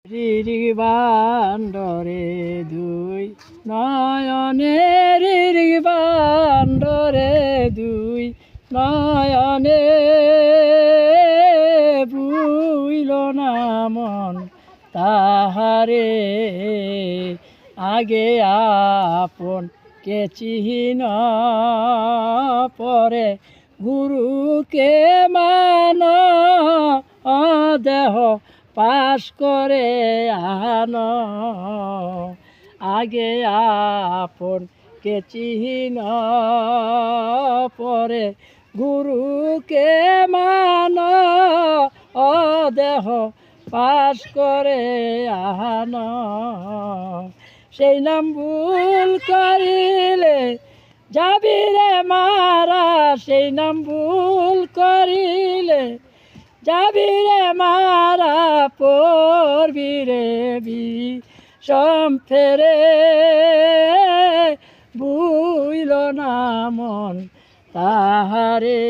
রিরি বান্ডরে দুই নয়নে রিরি বান্ডরে দুই নয়নে বুইল না মন তাহারে আগে আপন কে চিহ্ন পরে গুরুকে মান দেহ পাশ করে আন আগে আপন কে চিহ্ন পরে গুরুকে মান দেহ পাশ করে আন সেই নাম ভুল করিলে যাবি রে মারা সেই নাম ভুল করিলে যাবি রে মারা পড়বি রে বিষম ফেরে বুইল না মন তাহারে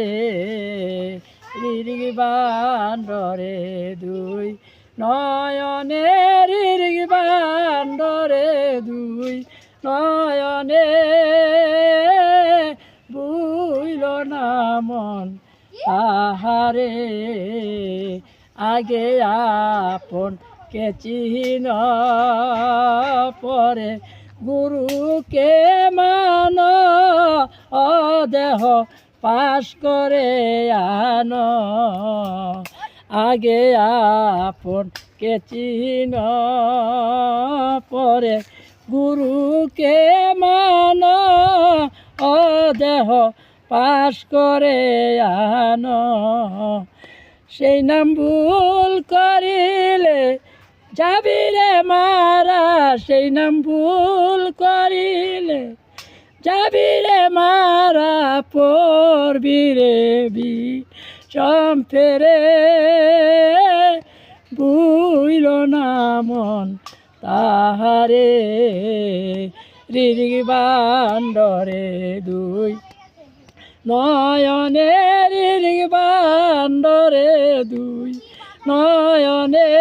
রিরি বান্ডরে দুই নয়নে রিরি বান্ডরে দুই নয়নে বুইল না মন তাহারে আগে আপন কে চিহ্ন পরে গুরুকে মান দেহ পাশ করে আন আগে আপন কে চিহ্ন পরে গুরুকে মান দেহ পাশ করে আন সেই নাম ভুল করিলে যাবি রে মারা সেই নাম ভুল করিলে যাবি রে মারা পড়বি রে বিষম ফেরে বুইল না মন তাহারে রিরি বান্ডরে দুই নয়নে রিরি বান্ডরে দুই নয়নে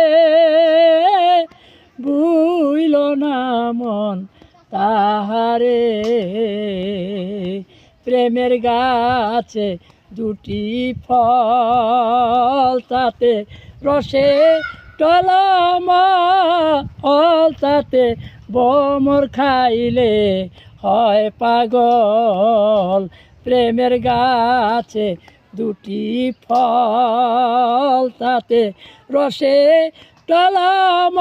বুইল না মন তাহারে প্রেমের গাছে দুটি ফল তাতে রসে টলম তাতে বমর খাইলে হয় পাগল প্রেমের গাছে দুটি ফল তাতে রসে টলম